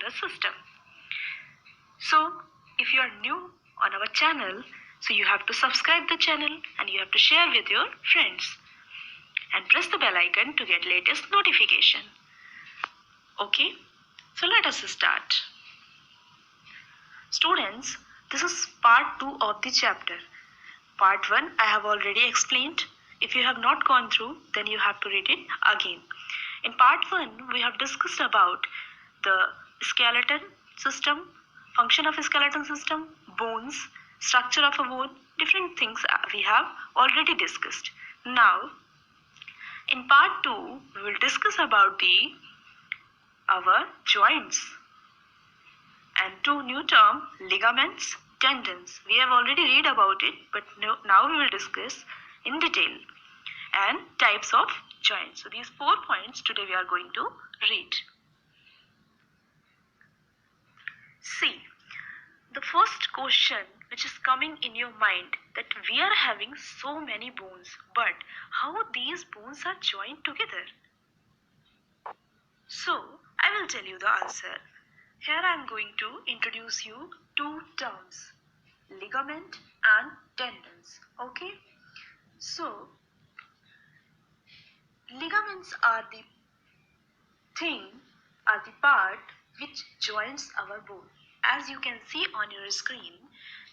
nervous system. So if you are new on our channel, so you have to subscribe the channel and you have to share with your friends and press the bell icon to get latest notification. Okay, so let us start. Students, this is part 2 of the chapter. Part 1 I have already explained. If you have not gone through, then you have to read it again. In part 1, we have discussed about the skeleton system, function of a skeleton system, bones, structure of a bone, different things we have already discussed. Now, in part 2, we will discuss about our joints and two new terms, ligaments, tendons. We have already read about it, but now we will discuss in detail, and types of joints. So these 4 points today we are going to read. See, the first question which is coming in your mind, that we are having so many bones, but how these bones are joined together? So I will tell you the answer. Here I am going to introduce you two terms, ligament and tendons. Okay, so ligaments are the part which joins our bone. As you can see on your screen,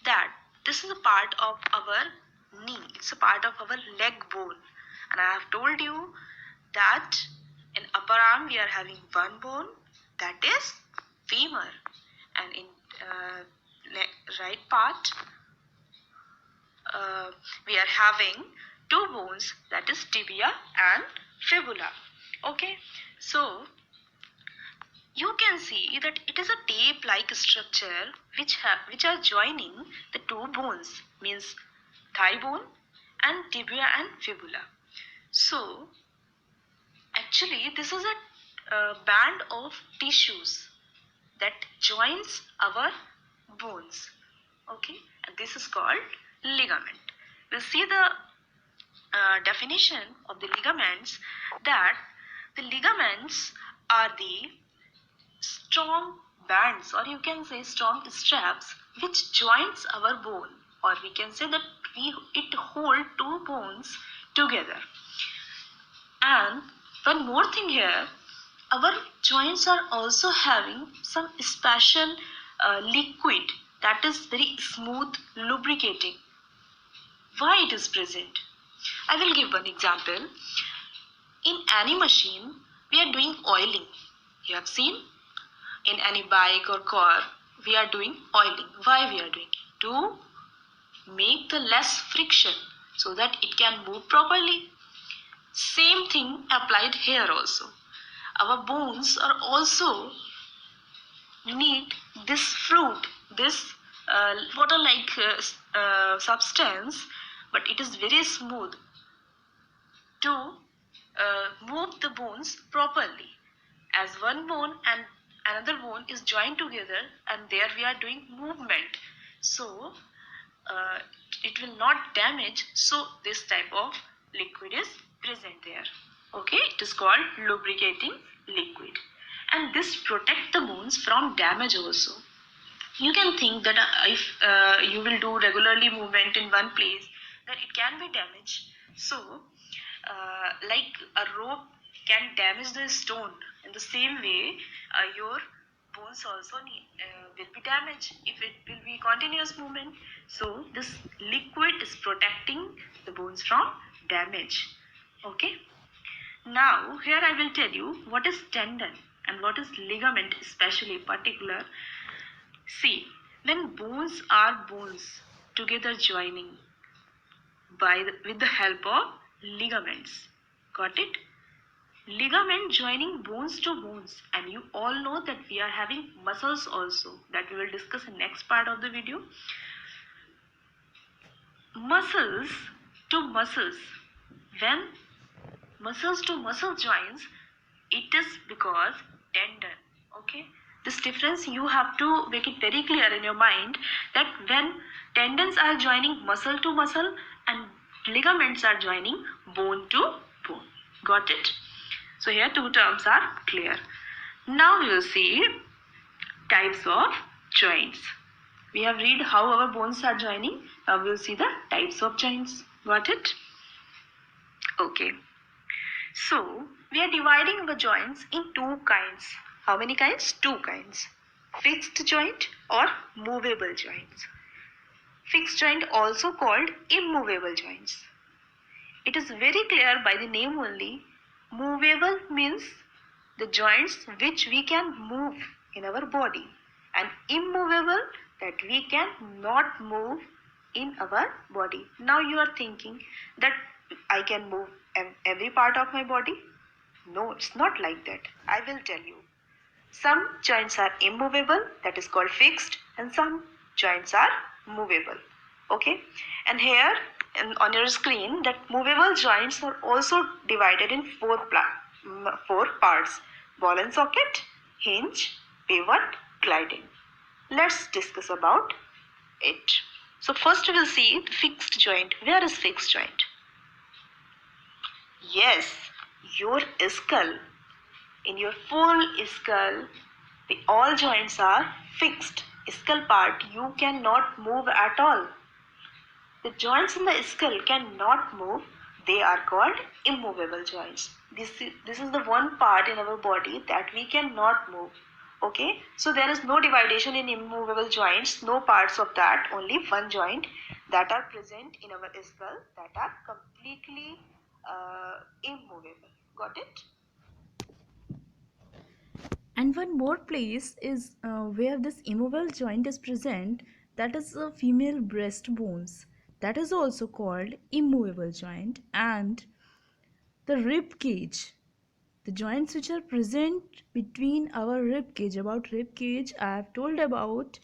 that this is a part of our knee, it's a part of our leg bone, and I have told you that in upper arm we are having one bone, that is femur, and in right part we are having two bones, that is tibia and fibula. Okay, so you can see that it is a tape-like structure which are joining the two bones, means thigh bone and tibia and fibula. So actually this is a band of tissues that joins our bones. Okay, and this is called ligament. We'll see the definition of the ligaments, that the ligaments are the strong bands, or you can say strong straps, which joins our bone, or we can say that it hold two bones together. And one more thing here, our joints are also having some special liquid that is very smooth, lubricating. Why it is present? I will give one example. In any machine, we are doing oiling. You have seen? In any bike or car, we are doing oiling. Why we are doing it? To make the less friction so that it can move properly. Same thing applied here also. Our bones are also need this fluid, this water-like substance, but it is very smooth to move the bones properly. As one bone and another bone is joined together, and there we are doing movement, so it will not damage, so this type of liquid is present there. Okay, it is called lubricating liquid, and this protect the bones from damage also. You can think that if you will do regularly movement in one place, then it can be damaged. So like a rope can damage the stone, in the same way your bones also will be damaged if it will be continuous movement. So this liquid is protecting the bones from damage. Okay, now here I will tell you what is tendon and what is ligament, especially particular. See, when bones are bones together joining with the help of ligaments. Got it? Ligament joining bones to bones, and you all know that we are having muscles also, that we will discuss in next part of the video. Muscles to muscles, when muscles to muscle joins, it is because tendon. Okay, this difference you have to make it very clear in your mind, that when tendons are joining muscle to muscle and ligaments are joining bone to bone. Got it? So here two terms are clear. Now we will see types of joints. We have read how our bones are joining. Now we will see the types of joints. Got it? Okay. So we are dividing our joints in two kinds. How many kinds? Two kinds. Fixed joint or movable joints. Fixed joint also called immovable joints. It is very clear by the name only. Movable means the joints which we can move in our body, and immovable that we can not move in our body. Now you are thinking that I can move every part of my body. No, it's not like that. I will tell you. Some joints are immovable, that is called fixed, and some joints are movable. Okay, and here on your screen, that movable joints are also divided in four parts: ball and socket, hinge, pivot, gliding. Let's discuss about it. So first we will see the fixed joint. Where is fixed joint? Yes, your skull. In your full skull, all joints are fixed. Skull part you cannot move at all. The joints in the skull cannot move. They are called immovable joints. This is the one part in our body that we cannot move. Okay, so there is no division in immovable joints, no parts of that, only one joint that are present in our skull that are completely immovable. Got it? And one more place is where this immovable joint is present, that is a female breast bones. That is also called immovable joint. And the rib cage, the joints which are present between our rib cage. About rib cage I have told about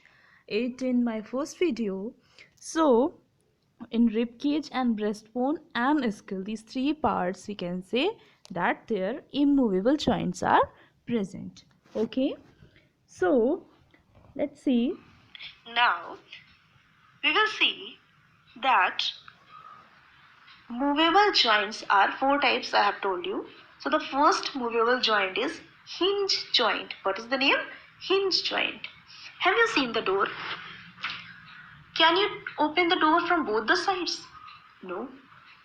it in my first video. So in rib cage and breastbone and skull, these three parts, we can say that their immovable joints are present. Okay, so let's see. Now we will see that movable joints are four types I have told you. So the first movable joint is hinge joint. What is the name? Hinge joint. Have you seen the door? Can you open the door from both the sides? No.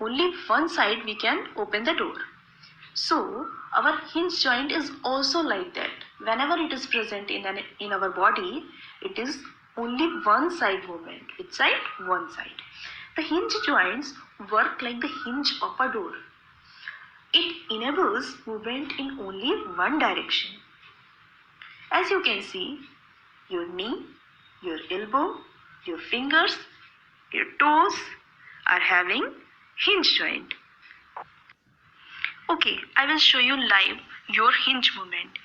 Only one side we can open the door. So our hinge joint is also like that. Whenever it is present in our body, it is only one side movement. Which side? One side. The hinge joints work like the hinge of a door. It enables movement in only one direction. As you can see, your knee, your elbow, your fingers, your toes are having hinge joint. Okay, I will show you live your hinge movement.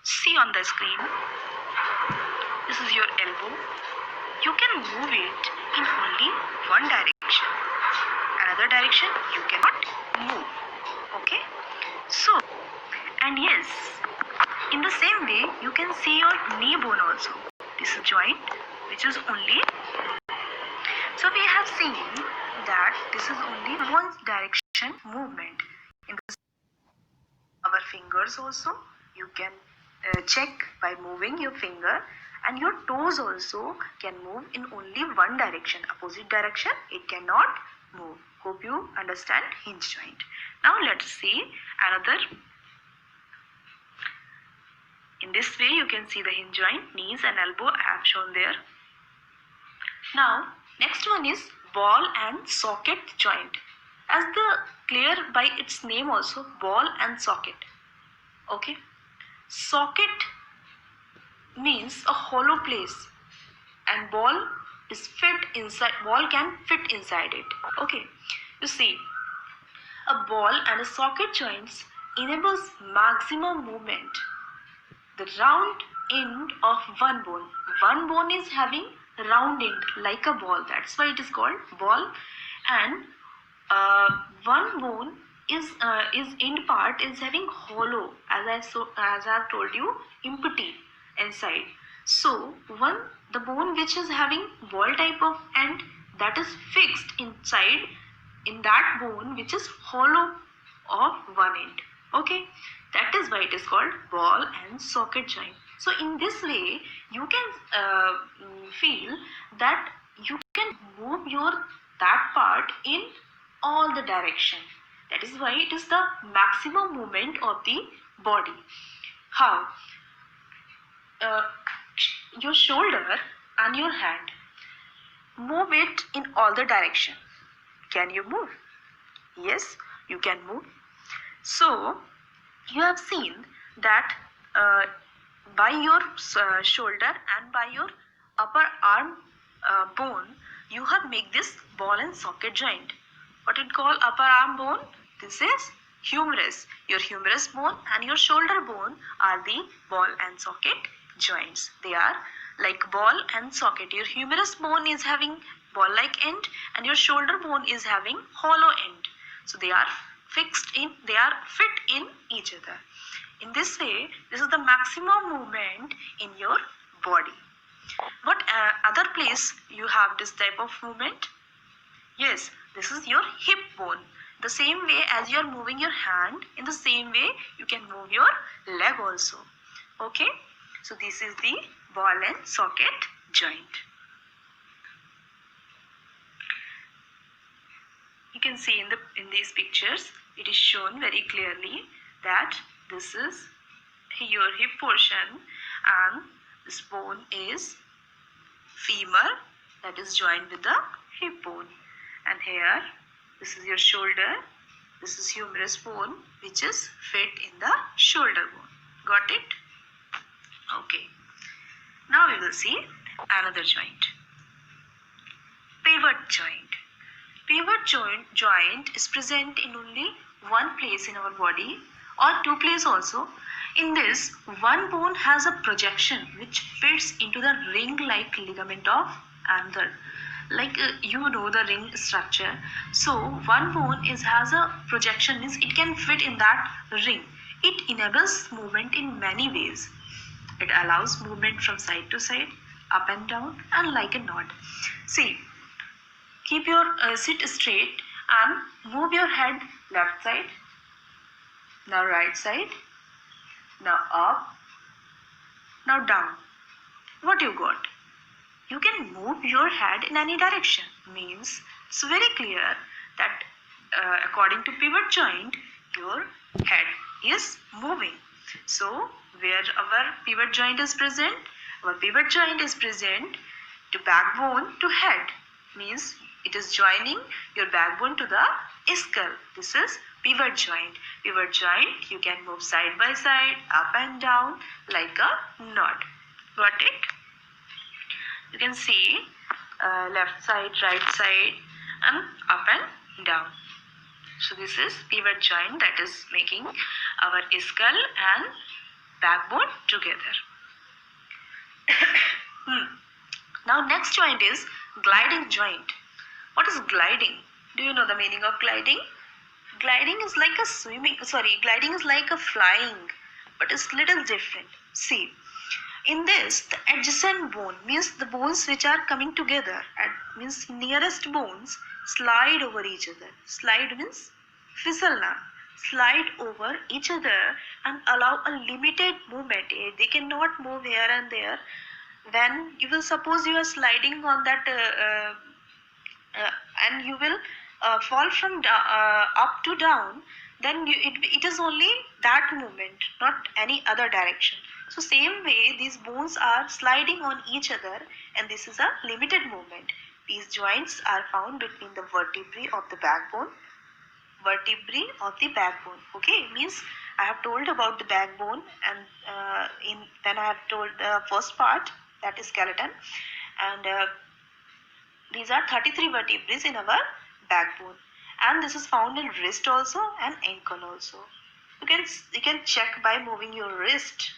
See on the screen, this is your elbow. You can move it in only one direction. Another direction you cannot move. Okay? So, and yes, in the same way, you can see your knee bone also. This is joint which is only. So we have seen that this is only one direction movement. In our fingers also, you can check by moving your finger, and your toes also can move in only one direction. Opposite direction it cannot move. Hope you understand hinge joint. Now let's see another. In this way you can see the hinge joint, knees and elbow I have shown there. Now next one is ball and socket joint. As the clear by its name also, ball and socket. Okay, socket means a hollow place, and ball is fit inside. Ball can fit inside it. Okay, you see, a ball and a socket joints enables maximum movement. The round end of one bone. One bone is having round end like a ball. That's why it is called ball. And one bone is end part is having hollow, as I have told you, empty inside. So the bone which is having ball type of end, that is fixed inside in that bone which is hollow of one end. Okay, that is why it is called ball and socket joint. So in this way you can feel that you can move your that part in all the direction. That is why it is the maximum movement of the body. How? uh, your shoulder and your hand, move it in all the direction. Can you move? Yes, you can move. So you have seen that by your shoulder and by your upper arm bone, you have make this ball and socket joint. What it call upper arm bone? This is humerus. Your humerus bone and your shoulder bone are the ball and socket joints. They are like ball and socket. Your humerus bone is having ball like end and your shoulder bone is having hollow end. So they are they are fit in each other. In this way, this is the maximum movement in your body. What other place you have this type of movement? Yes, this is your hip bone. The same way as you are moving your hand, in the same way you can move your leg also. Okay, so this is the ball and socket joint. You can see in these pictures, it is shown very clearly that this is your hip portion and this bone is femur, that is joined with the hip bone, and here this is your shoulder, this is humerus bone which is fit in the shoulder bone. Got it? Okay, now we will see another joint, pivot joint. Pivot joint is present in only one place in our body or two places also. In this, one bone has a projection which fits into the ring-like ligament of another. Like you know the ring structure. So one bone has a projection, means it can fit in that ring. It enables movement in many ways. It allows movement from side to side, up and down, and like a knot. See, keep your sit straight and move your head left side, now right side, now up, now down. What you got? You can move your head in any direction. Means it's very clear that according to pivot joint, your head is moving. So where our pivot joint is present? Our pivot joint is present to backbone to head. Means it is joining your backbone to the skull. This is pivot joint. Pivot joint, you can move side by side, up and down like a knot. Got it? You can see left side, right side, and up and down. So this is pivot joint that is making our skull and backbone together. Now next joint is gliding joint. What is gliding? Do you know the meaning of gliding? Gliding is like gliding is like a flying, but it's little different. See, in this, the adjacent bone, means the bones which are coming together, means nearest bones slide over each other. Slide means fisalna. Slide over each other and allow a limited movement. They cannot move here and there. When you will suppose you are sliding on that and you will fall from up to down, then it is only that movement, not any other direction. So same way these bones are sliding on each other and this is a limited movement. These joints are found between the vertebrae of the backbone. Okay, means I have told about the backbone and then I have told the first part, that is skeleton, and these are 33 vertebrae in our backbone, and this is found in wrist also and ankle also. You can check by moving your wrist.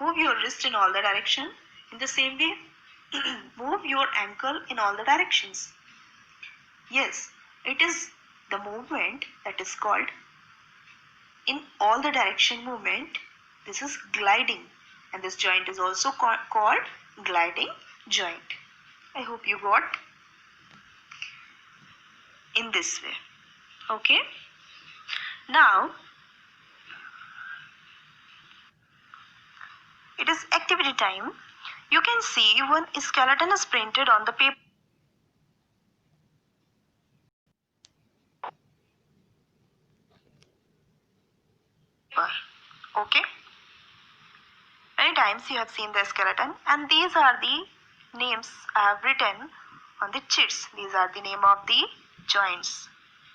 Move your wrist in all the direction. In the same way, move your ankle in all the directions. Yes, it is the movement that is called in all the direction movement. This is gliding, and this joint is also called gliding joint. I hope you got in this way. Okay. Now it is activity time. You can see one skeleton is printed on the paper. Okay. Many times you have seen the skeleton, and these are the names I have written on the sheets. These are the name of the joints: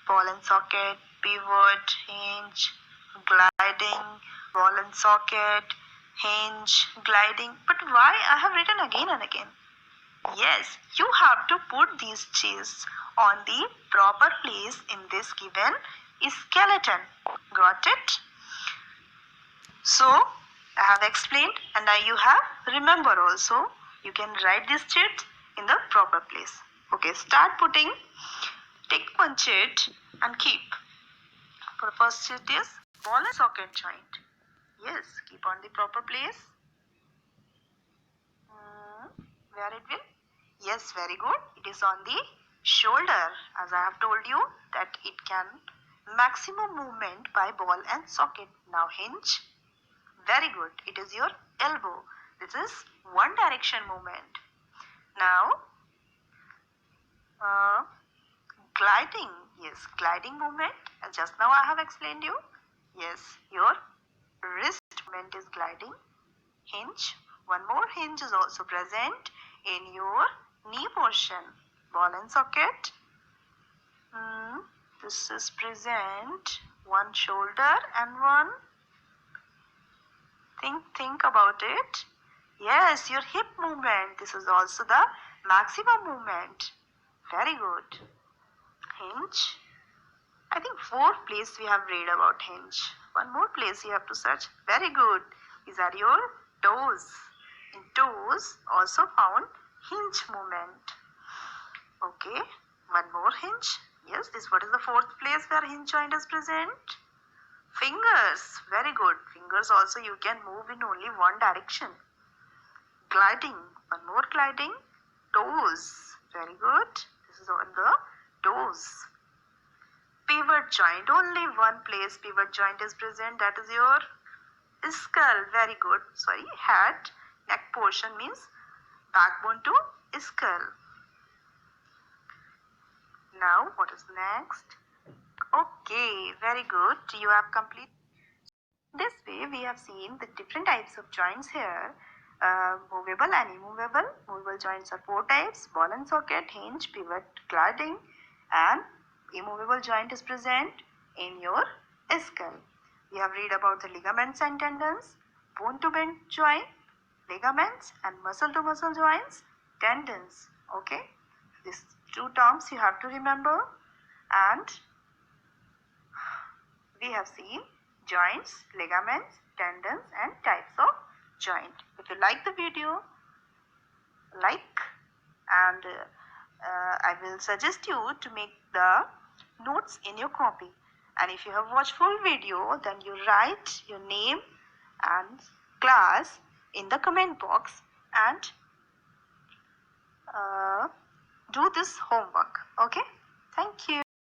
ball and socket, pivot, hinge, gliding, ball and socket, hinge, gliding. But why I have written again and again? Yes, you have to put these cheese on the proper place in this given skeleton. Got it? So, I have explained, and now you have remember also. You can write this sheet in the proper place. Okay, start putting. Take one sheet and keep. For the first sheet is ball and socket joint. Yes, keep on the proper place. Where it will? Yes, very good. It is on the shoulder, as I have told you that it can maximum movement by ball and socket. Now hinge. Very good. It is your elbow. This is one direction movement. Now, gliding. Yes, gliding movement. Just now I have explained you. Yes, your wrist movement is gliding. Hinge. One more hinge is also present in your knee portion. Ball and socket. This is present. One shoulder and one. Think about it. Yes, your hip movement. This is also the maximum movement. Very good. Hinge. I think 4 place we have read about hinge. One more place you have to search. Very good. These are your toes. In toes also found hinge movement. Okay. One more hinge. Yes, what is the 4th place where hinge joint is present? Fingers. Very good. Fingers also you can move in only one direction. Gliding. One more gliding. Toes. Very good. This is on the toes. Pivot joint. Only one place pivot joint is present. That is your skull. Very good. Sorry, head. Neck portion means backbone to skull. Now, what is next? Okay, very good. You have completed. This way, we have seen the different types of joints here. Movable and immovable. Movable joints are 4 types: ball and socket, hinge, pivot, gliding, and immovable joint is present in your skull. We have read about the ligaments and tendons, bone to bone joint, ligaments, and muscle to muscle joints, tendons. Okay, these 2 terms you have to remember. And we have seen joints, ligaments, tendons, and types of joint. If you like the video, like, and I will suggest you to make the notes in your copy. And if you have watched full video, then you write your name and class in the comment box and do this homework. Okay, thank you.